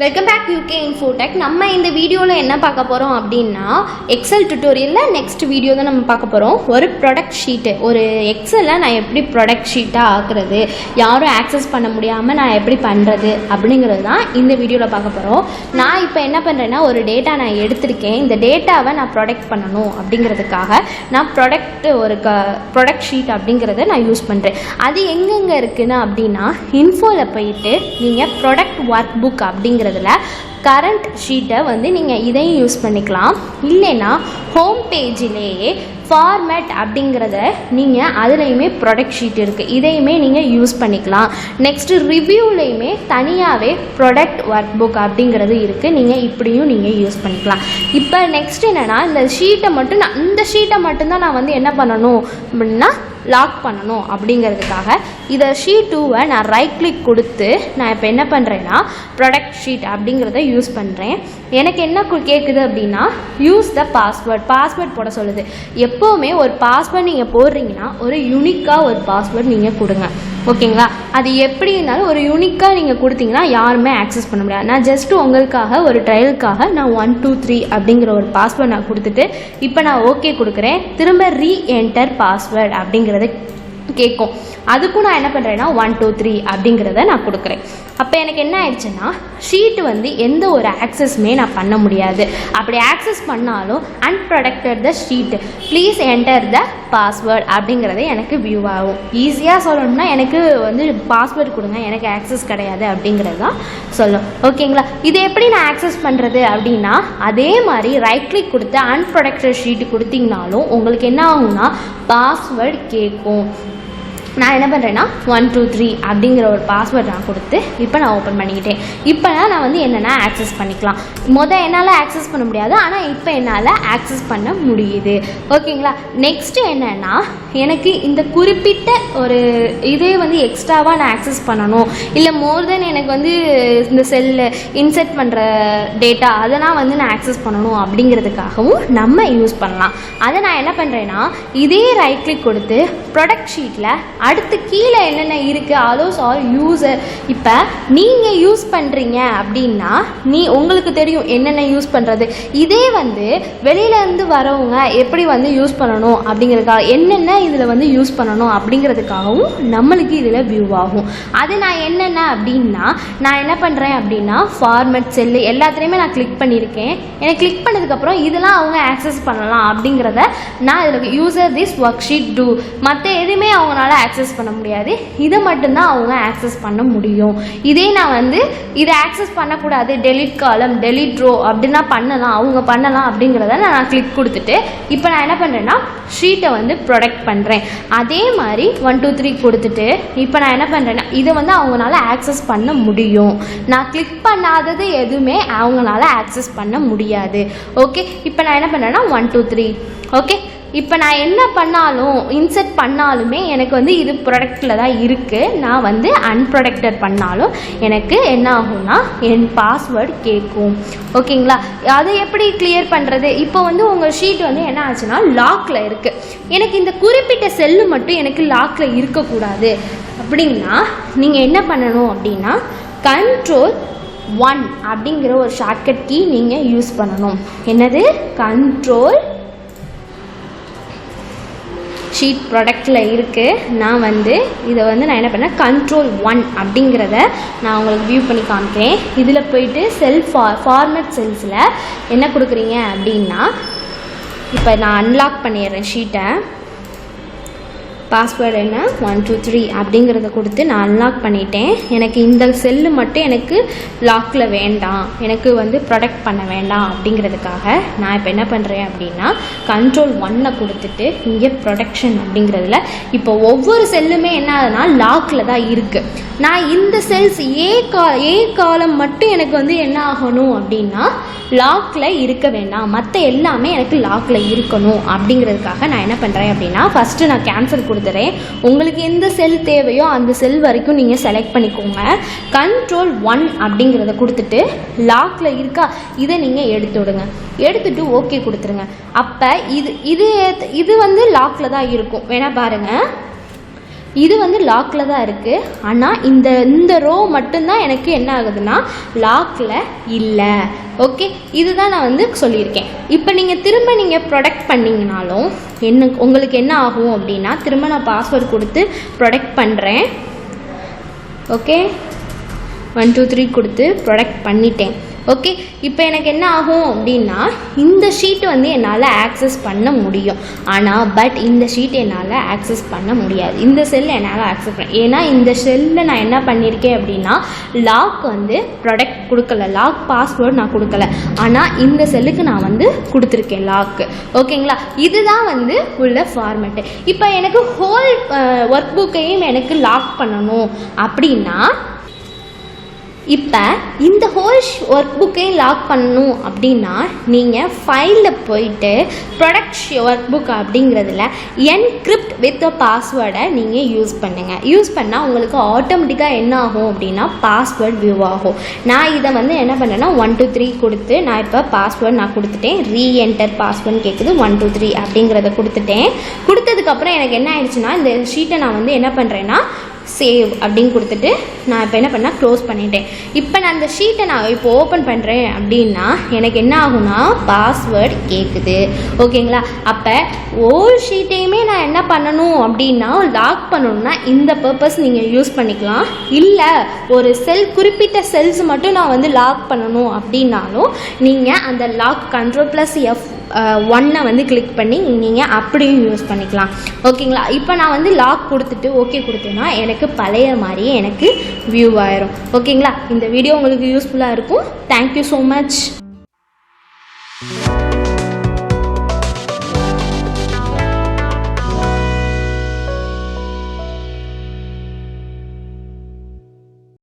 Welcome back UK Infotech. நம்ம இந்த வீடியோவில் என்ன பார்க்க போகிறோம் அப்படின்னா, எக்ஸல் டுட்டோரியலில் நெக்ஸ்ட் வீடியோ தான் நம்ம பார்க்க போகிறோம். ஒரு ப்ராடக்ட் ஷீட்டு, ஒரு எக்ஸலில் நான் எப்படி ப்ராடக்ட் ஷீட்டாக ஆக்குறது, யாரும் ஆக்சஸ் பண்ண முடியாமல் நான் எப்படி பண்ணுறது அப்படிங்கிறது தான் இந்த வீடியோவில் பார்க்க போகிறோம். நான் இப்போ என்ன பண்ணுறேன்னா, ஒரு டேட்டா நான் எடுத்திருக்கேன். இந்த டேட்டாவை நான் ப்ராடக்ட் பண்ணணும் அப்படிங்கிறதுக்காக நான் ப்ராடக்ட் ஷீட் அப்படிங்கிறத நான் யூஸ் பண்ணுறேன். அது எங்கெங்கே இருக்குன்னு அப்படின்னா, இன்ஃபோவில் போயிட்டு நீங்கள் ப்ராடக்ட் ஒர்க் புக் அப்படிங்கிறதுல கரண்ட் ஷீட்டை வந்து நீங்கள் இதையும் யூஸ் பண்ணிக்கலாம். இல்லைன்னா ஹோம் பேஜிலேயே ஃபார்மேட் அப்படிங்கிறத நீங்கள் அதுலேயுமே ப்ராடக்ட் ஷீட் இருக்குது, இதையுமே நீங்கள் யூஸ் பண்ணிக்கலாம். நெக்ஸ்ட்டு ரிவ்யூலேயுமே தனியாகவே ப்ராடக்ட் ஒர்க் புக் அப்படிங்கிறது இருக்குது, நீங்கள் இப்படியும் நீங்கள் யூஸ் பண்ணிக்கலாம். இப்போ நெக்ஸ்ட் என்னென்னா, இந்த ஷீட்டை மட்டும்தான் நான் வந்து என்ன பண்ணணும் அப்படின்னா லாக் பண்ணணும் அப்படிங்கிறதுக்காக இதை ஷீட் 2வை நான் ரைட் கிளிக் கொடுத்து நான் இப்போ என்ன பண்ணுறேன்னா ப்ராடக்ட் ஷீட் அப்படிங்கிறத யூஸ் பண்ணுறேன். எனக்கு என்ன கேட்குது அப்படின்னா, யூஸ் த பாஸ்வேர்ட் போட சொல்லுது. எப்போவுமே ஒரு பாஸ்வேர்ட் நீங்கள் போடுறீங்கன்னா ஒரு யூனிக்காக ஒரு பாஸ்வேர்ட் நீங்கள் கொடுங்க, ஓகேங்களா? அது எப்படி இருந்தாலும் ஒரு யூனிக்காக நீங்கள் கொடுத்தீங்கன்னா யாருமே ஆக்சஸ் பண்ண முடியாது. நான் ஜஸ்ட்டு உங்களுக்காக ஒரு ட்ரையலுக்காக நான் 1 2 3 அப்படிங்கிற ஒரு பாஸ்வேர்ட் நான் கொடுத்துட்டு இப்போ நான் ஓகே கொடுக்குறேன். திரும்ப ரீஎன்டர் பாஸ்வேர்ட் அப்படிங்கிறத கேட்கும். அதுக்கும் நான் என்ன பண்ணுறேன்னா 1 2 3 அப்படிங்கிறத நான் கொடுக்குறேன். அப்போ எனக்கு என்ன ஆயிடுச்சுன்னா, ஷீட் வந்து எந்த ஒரு ஆக்சஸுமே நான் பண்ண முடியாது. அப்படி ஆக்சஸ் பண்ணாலும் unprotected the sheet, please enter the password அப்படிங்கிறது எனக்கு வியூ ஆகும். ஈஸியாக சொல்லணும்னா எனக்கு வந்து பாஸ்வேர்டு கொடுங்க, எனக்கு ஆக்சஸ் கிடையாது அப்படிங்கிறது தான் சொல்லும், ஓகேங்களா? இது எப்படி நான் ஆக்சஸ் பண்ணுறது அப்படின்னா, அதே மாதிரி ரைட் கிளிக் கொடுத்து அன்ப்ரொடெக்டட் ஷீட்டு கொடுத்தீங்கனாலும் உங்களுக்கு என்ன ஆகும்னா பாஸ்வேர்டு கேட்கும். நான் என்ன பண்ணுறேன்னா 1 2 3 அப்படிங்கிற ஒரு பாஸ்வேர்ட் நான் கொடுத்து இப்போ நான் ஓப்பன் பண்ணிக்கிட்டேன். இப்போ நான் வந்து என்னென்னா ஆக்சஸ் பண்ணிக்கலாம். என்னால் ஆக்சஸ் பண்ண முடியாது, ஆனால் இப்போ என்னால் ஆக்சஸ் பண்ண முடியுது, ஓகேங்களா? நெக்ஸ்ட்டு என்னென்னா, எனக்கு இந்த குறிப்பிட்ட ஒரு இதே வந்து எக்ஸ்ட்ராவாக நான் ஆக்சஸ் பண்ணணும், இல்லை மோர் தென் எனக்கு வந்து இந்த செல்லு இன்செர்ட் பண்ணுற டேட்டா அதெல்லாம் வந்து நான் ஆக்சஸ் பண்ணணும் அப்படிங்கிறதுக்காகவும் நம்ம யூஸ் பண்ணலாம். அதை நான் என்ன பண்ணுறேன்னா, இதே ரைட் கிளிக் கொடுத்து ப்ராடக்ட் ஷீட்டில் அடுத்து கீழே என்னென்ன இருக்குது அலோஸ் ஆல் யூசர். இப்போ நீங்கள் யூஸ் பண்ணுறீங்க அப்படின்னா உங்களுக்கு தெரியும் என்னென்ன யூஸ் பண்ணுறது. இதே வந்து வெளியிலேருந்து வரவங்க எப்படி வந்து யூஸ் பண்ணணும் அப்படிங்கிறதுக்காக என்னென்ன இதில் வந்து யூஸ் பண்ணணும் அப்படிங்கிறதுக்காகவும் நம்மளுக்கு இதில் வியூ ஆகும். அது நான் என்னென்ன அப்படின்னா, நான் என்ன பண்ணுறேன் அப்படின்னா ஃபார்மேட் செல்லு எல்லாத்துலேயுமே நான் கிளிக் பண்ணியிருக்கேன். எனக்கு கிளிக் பண்ணதுக்கப்புறம் இதெல்லாம் அவங்க ஆக்சஸ் பண்ணலாம் அப்படிங்கிறத நான் இதில் user this worksheet to, மற்ற எதுவுமே அவங்களால ஆக்சஸ் பண்ண முடியாது, இதை மட்டும்தான் அவங்க ஆக்சஸ் பண்ண முடியும். இதே நான் வந்து இதை ஆக்சஸ் பண்ணக்கூடாது, டெலிட் காலம் டெலிட் ரோ அப்படின்னா அவங்க பண்ணலாம் அப்படிங்கிறத நான் கிளிக் கொடுத்துட்டு இப்போ நான் என்ன பண்ணுறேன்னா ஷீட்டை வந்து ப்ரொடெக்ட் பண்ணுறேன். அதே மாதிரி 1 2 3 கொடுத்துட்டு இப்போ நான் என்ன பண்ணுறேன்னா இதை வந்து அவங்களால ஆக்சஸ் பண்ண முடியும். நான் கிளிக் பண்ணாதது எதுவுமே அவங்களால ஆக்சஸ் பண்ண முடியாது, ஓகே? இப்போ நான் என்ன பண்ணுறேன்னா 1 2 3, ஓகே? இப்போ நான் என்ன பண்ணாலும் இன்செர்ட் பண்ணாலுமே எனக்கு வந்து இது ப்ராடக்டில் தான் இருக்குது. நான் வந்து அன்ப்ரொடெக்டட் பண்ணாலும் எனக்கு என்ன ஆகும்னா என் பாஸ்வேர்டு கேட்கும், ஓகேங்களா? அதை எப்படி கிளியர் பண்ணுறது? இப்போ வந்து உங்கள் ஷீட் வந்து என்ன ஆச்சுன்னா லாக்கில் இருக்குது. எனக்கு இந்த குறிப்பிட்ட செல்லு மட்டும் எனக்கு லாக்கில் இருக்கக்கூடாது அப்படின்னா நீங்கள் என்ன பண்ணணும் அப்படின்னா Ctrl 1 அப்படிங்கிற ஒரு ஷார்ட்கட் கீ நீங்கள் யூஸ் பண்ணணும். என்னது? Ctrl ஷீட் ப்ராடக்டில் இருக்குது. நான் வந்து இதை வந்து நான் என்ன பண்ணேன் Ctrl 1 அப்படிங்கிறத நான் உங்களுக்கு வியூ பண்ணி காமிக்கிறேன். இதில் போயிட்டு ஃபார்மேட் செல்ஸில் என்ன கொடுக்குறீங்க அப்படின்னா, இப்போ நான் அன்லாக் பண்ணிடுறேன் ஷீட்டை. பாஸ்வேர்டு என்ன 1 2 3 அப்படிங்கிறத கொடுத்து நான் அன்லாக் பண்ணிட்டேன். எனக்கு இந்த செல்லு மட்டும் எனக்கு லாக்கில் வேண்டாம், எனக்கு வந்து ப்ரொடெக்ட் பண்ண வேண்டாம் அப்படிங்கிறதுக்காக நான் இப்போ என்ன பண்ணுறேன் அப்படின்னா Ctrl 1 கொடுத்துட்டு இங்கே ப்ரொடெக்ஷன் அப்படிங்கிறதுல இப்போ ஒவ்வொரு செல்லுமே என்ன ஆகுதுன்னா லாக்கில் தான் இருக்குது. நான் இந்த செல்ஸ் ஏ காலம் மட்டும் எனக்கு வந்து என்ன ஆகணும் அப்படின்னா லாக்கில் இருக்க வேண்டாம், மற்ற எல்லாமே எனக்கு லாக்கில் இருக்கணும் அப்படிங்கிறதுக்காக நான் என்ன பண்ணுறேன் அப்படின்னா ஃபஸ்ட்டு நான் கேன்சல் கொடுத்து கொடுத்துறேன். உங்களுக்கு எந்த செல் தேவையோ அந்த செல் வரைக்கும் நீங்கள் செலக்ட் பண்ணிக்கோங்க. Ctrl 1 அப்படிங்கிறத கொடுத்துட்டு லாக்கில் இருக்கா இதை நீங்கள் எடுத்து விடுங்க. எடுத்துட்டு ஓகே கொடுத்துருங்க. அப்போ இது வந்து லாக்கில் தான் இருக்கும். வேணால் பாருங்கள், இது வந்து லாக்கில் தான் இருக்குது. ஆனால் இந்த ரோ மட்டும்தான் எனக்கு என்ன ஆகுதுன்னா லாக்கில் இல்லை. ஓகே, இதுதான் நான் வந்து சொல்லியிருக்கேன். இப்போ நீங்கள் ப்ரொடக்ட் பண்ணிங்கனாலும் உங்களுக்கு என்ன ஆகும் அப்படின்னா, திரும்ப நான் பாஸ்வேர்டு கொடுத்து ப்ரொடக்ட் பண்ணுறேன். ஓகே, 1 2 3 கொடுத்து ப்ரொடக்ட் பண்ணிட்டேன். ஓகே, இப்போ எனக்கு என்ன ஆகும் அப்படின்னா, இந்த ஷீட் வந்து என்னால் ஆக்சஸ் பண்ண முடியும். பட் இந்த ஷீட் என்னால் ஆக்சஸ் பண்ண முடியாது. இந்த செல் என்னால் ஆக்சஸ் பண்ண, ஏன்னா இந்த செல்லில் நான் என்ன பண்ணியிருக்கேன் அப்படின்னா லாக் வந்து ப்ரொடக்ட் கொடுக்கல, லாக் பாஸ்வேர்டு நான் கொடுக்கல. ஆனால் இந்த செல்லுக்கு நான் வந்து கொடுத்துருக்கேன் லாக்கு. ஓகேங்களா, இதுதான் வந்து உள்ள ஃபார்மேட்டு. இப்போ எனக்கு ஹோல் ஒர்க் புக்கையும் எனக்கு லாக் பண்ணணும் அப்படின்னா, இப்போ இந்த ஹோல் ஒர்க் புக்கையும் லாக் பண்ணணும் அப்படின்னா நீங்கள் ஃபைலில் போயிட்டு ப்ரொடக்ட் ஒர்க் புக் அப்படிங்கிறதுல என்கிரிப்ட் வித் பாஸ்வேர்டை நீங்கள் யூஸ் பண்ணுங்கள். யூஸ் பண்ணால் உங்களுக்கு ஆட்டோமேட்டிக்காக என்ன ஆகும் அப்படின்னா பாஸ்வேர்டு வியூ ஆகும். நான் இதை வந்து என்ன பண்ணேன்னா 1 2 3 கொடுத்து நான் இப்போ பாஸ்வேர்டு நான் கொடுத்துட்டேன். ரீஎன்டர் பாஸ்வேர்டுன்னு கேட்குது. 1 2 3 அப்படிங்கிறத கொடுத்துட்டேன். கொடுத்ததுக்கப்புறம் எனக்கு என்ன ஆயிடுச்சுன்னா, இந்த ஷீட்டை நான் வந்து என்ன பண்ணுறேன்னா சேவ் அப்படின்னு கொடுத்துட்டு நான் இப்போ என்ன பண்ணால் க்ளோஸ் பண்ணிட்டேன். இப்போ நான் அந்த ஷீட்டை நான் இப்போ ஓப்பன் பண்ணுறேன் அப்படின்னா எனக்கு என்ன ஆகும்னா பாஸ்வேர்டு கேட்குது. ஓகேங்களா, அப்போ ஓல் ஷீட்டையுமே நான் என்ன பண்ணணும் அப்படின்னா லாக் பண்ணணும்னா இந்த பர்பஸ் நீங்கள் யூஸ் பண்ணிக்கலாம். இல்லை ஒரு குறிப்பிட்ட செல்ஸ் மட்டும் நான் வந்து லாக் பண்ணணும் அப்படின்னாலும் நீங்கள் அந்த லாக் Ctrl+F1 வந்து கிளிக் பண்ணி நீங்கள் அப்படியும் யூஸ் பண்ணிக்கலாம். ஓகேங்களா, இப்போ நான் வந்து லாக் கொடுத்துட்டு ஓகே கொடுத்தேன்னா எனக்கு பழைய மாதிரியே எனக்கு வியூ ஆயிரும். ஓகேங்களா, இந்த வீடியோ உங்களுக்கு யூஸ்ஃபுல்லாக இருக்கும். Thank you so much.